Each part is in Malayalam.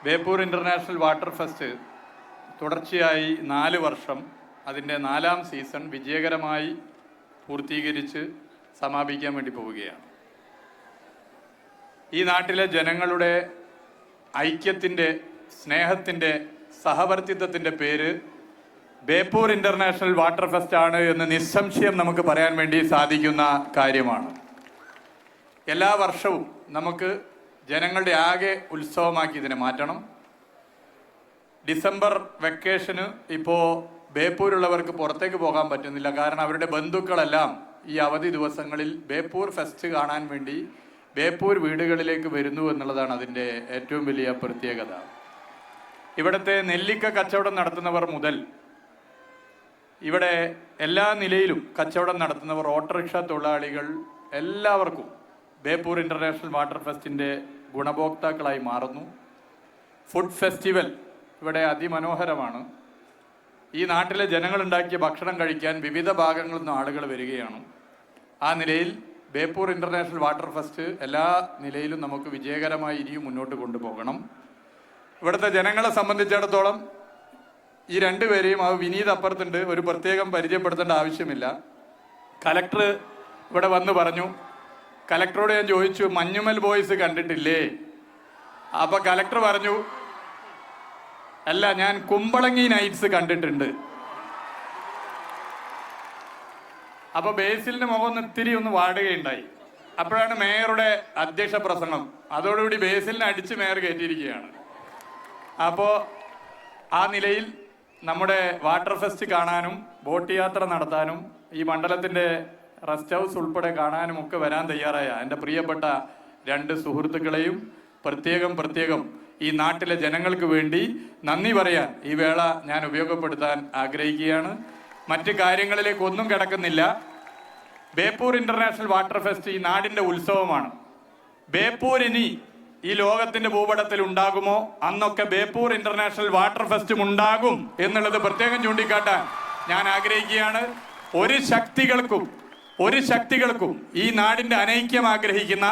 ബേപ്പൂർ ഇൻ്റർനാഷണൽ വാട്ടർ ഫെസ്റ്റ് തുടർച്ചയായി 4 വർഷം അതിൻ്റെ 4ാം സീസൺ വിജയകരമായി പൂർത്തീകരിച്ച് സമാപിക്കാൻ വേണ്ടി പോവുകയാണ്. ഈ നാട്ടിലെ ജനങ്ങളുടെ ഐക്യത്തിൻ്റെ, സ്നേഹത്തിൻ്റെ, സഹവർത്തിത്വത്തിൻ്റെ പേര് ബേപ്പൂർ ഇൻ്റർനാഷണൽ വാട്ടർ ഫെസ്റ്റ് ആണ് എന്ന് നിസ്സംശയം നമുക്ക് പറയാൻ വേണ്ടി സാധിക്കുന്ന കാര്യമാണ്. എല്ലാ വർഷവും നമുക്ക് ജനങ്ങളുടെ ആകെ ഉത്സവമാക്കി ഇതിനെ മാറ്റണം. ഡിസംബർ വെക്കേഷന് ഇപ്പോൾ ബേപ്പൂരുള്ളവർക്ക് പുറത്തേക്ക് പോകാൻ പറ്റുന്നില്ല. കാരണം അവരുടെ ബന്ധുക്കളെല്ലാം ഈ അവധി ദിവസങ്ങളിൽ ബേപ്പൂർ ഫെസ്റ്റ് കാണാൻ വേണ്ടി ബേപ്പൂർ വീടുകളിലേക്ക് വരുന്നു എന്നുള്ളതാണ് അതിൻ്റെ ഏറ്റവും വലിയ പ്രത്യേകത. ഇവിടുത്തെ നെല്ലിക്ക കച്ചവടം നടത്തുന്നവർ മുതൽ ഇവിടെ എല്ലാ നിലയിലും കച്ചവടം നടത്തുന്നവർ, ഓട്ടോറിക്ഷ തൊഴിലാളികൾ, എല്ലാവർക്കും ബേപ്പൂർ ഇൻ്റർനാഷണൽ വാട്ടർ ഫെസ്റ്റിൻ്റെ ഗുണഭോക്താക്കളായി മാറുന്നു. ഫുഡ് ഫെസ്റ്റിവൽ ഇവിടെ അതിമനോഹരമാണ്. ഈ നാട്ടിലെ ജനങ്ങളുണ്ടാക്കിയ ഭക്ഷണം കഴിക്കാൻ വിവിധ ഭാഗങ്ങളിൽ നിന്ന് ആളുകൾ വരികയാണ്. ആ നിലയിൽ ബേപ്പൂർ ഇൻ്റർനാഷണൽ വാട്ടർ ഫെസ്റ്റ് എല്ലാ നിലയിലും നമുക്ക് വിജയകരമായി ഇനിയും മുന്നോട്ട് കൊണ്ടുപോകണം. ഇവിടുത്തെ ജനങ്ങളെ സംബന്ധിച്ചിടത്തോളം ഈ രണ്ടുപേരെയും വിനീത് അപ്പുറത്തുണ്ട്, ഒരു പ്രത്യേകം പരിചയപ്പെടുത്തേണ്ട ആവശ്യമില്ല. കലക്ടർ ഇവിടെ വന്ന് പറഞ്ഞു. കലക്ടറോട് ഞാൻ ചോദിച്ചു, മഞ്ഞുമൽ ബോയ്സ് കണ്ടിട്ടില്ലേ? അപ്പോൾ കലക്ടർ പറഞ്ഞു, അല്ല, ഞാൻ കുമ്പളങ്ങി നൈറ്റ്സ് കണ്ടിട്ടുണ്ട്. അപ്പോൾ ബേസിലിൻ്റെ മുഖം ഇത്തിരി ഒന്ന് വാടുകയുണ്ടായി. അപ്പോഴാണ് മേയറുടെ അധ്യക്ഷ പ്രസംഗം. അതോടുകൂടി ബേസിലിനെ അടിച്ച് മേയർ കയറ്റിയിരിക്കുകയാണ്. അപ്പോൾ ആ നിലയിൽ നമ്മുടെ വാട്ടർ ഫെസ്റ്റ് കാണാനും ബോട്ട് യാത്ര നടത്താനും ഈ മണ്ഡലത്തിൻ്റെ റെസ്റ്റ് ഹൗസ് ഉൾപ്പെടെ കാണാനും ഒക്കെ വരാൻ തയ്യാറായ എൻ്റെ പ്രിയപ്പെട്ട 2 സുഹൃത്തുക്കളെയും പ്രത്യേകം ഈ നാട്ടിലെ ജനങ്ങൾക്ക് വേണ്ടി നന്ദി പറയാൻ ഈ വേള ഞാൻ ഉപയോഗപ്പെടുത്താൻ ആഗ്രഹിക്കുകയാണ്. മറ്റ് കാര്യങ്ങളിലേക്കൊന്നും കിടക്കുന്നില്ല. ബേപ്പൂർ ഇൻ്റർനാഷണൽ വാട്ടർ ഫെസ്റ്റ് ഈ നാടിൻ്റെ ഉത്സവമാണ്. ബേപ്പൂർ ഇനി ഈ ലോകത്തിൻ്റെ ഭൂപടത്തിൽ ഉണ്ടാകുമോ അന്നൊക്കെ ബേപ്പൂർ ഇൻ്റർനാഷണൽ വാട്ടർ ഫെസ്റ്റും ഉണ്ടാകും എന്നുള്ളത് പ്രത്യേകം ചൂണ്ടിക്കാട്ടാൻ ഞാൻ ആഗ്രഹിക്കുകയാണ്. ഒരു ശക്തികൾക്കും ഈ നാടിൻ്റെ അനൈക്യം ആഗ്രഹിക്കുന്ന,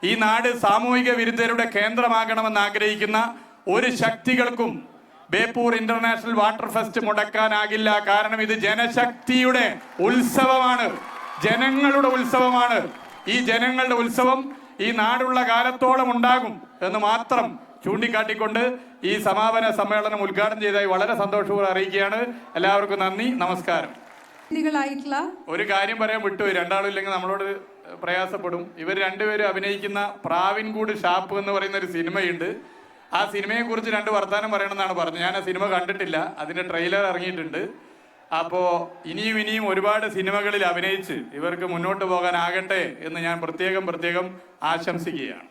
ഈ നാട് സാമൂഹിക വിരുദ്ധരുടെ കേന്ദ്രമാകണമെന്ന് ആഗ്രഹിക്കുന്ന ഒരു ശക്തികൾക്കും ബേപ്പൂർ ഇൻ്റർനാഷണൽ വാട്ടർ ഫെസ്റ്റ് മുടക്കാനാകില്ല. കാരണം ഇത് ജനശക്തിയുടെ ഉത്സവമാണ്, ജനങ്ങളുടെ ഉത്സവമാണ്. ഈ ജനങ്ങളുടെ ഉത്സവം ഈ നാടുള്ള കാലത്തോളം ഉണ്ടാകും എന്ന് മാത്രം ചൂണ്ടിക്കാട്ടിക്കൊണ്ട് ഈ സമാപന സമ്മേളനം ഉദ്ഘാടനം ചെയ്തതായി വളരെ സന്തോഷപൂർവ്വം അറിയിക്കുകയാണ്. എല്ലാവർക്കും നന്ദി, നമസ്കാരം. ഒരു കാര്യം പറയാൻ വിട്ടുപോയി, രണ്ടാളും ഇല്ലെങ്കിൽ നമ്മളോട് പ്രയാസപ്പെടും. ഇവർ രണ്ടുപേരും അഭിനയിക്കുന്ന പ്രാവിൻകൂട് ഷാപ്പ് എന്ന് പറയുന്ന ഒരു സിനിമയുണ്ട്. ആ സിനിമയെക്കുറിച്ച് 2 വർത്താനം പറയണമെന്നാണ് പറഞ്ഞത്. ഞാൻ ആ സിനിമ കണ്ടിട്ടില്ല, അതിൻ്റെ ട്രെയിലർ ഇറങ്ങിയിട്ടുണ്ട്. അപ്പോൾ ഇനിയും ഒരുപാട് സിനിമകളിൽ അഭിനയിച്ച് ഇവർക്ക് മുന്നോട്ട് പോകാനാകട്ടെ എന്ന് ഞാൻ പ്രത്യേകം ആശംസിക്കുകയാണ്.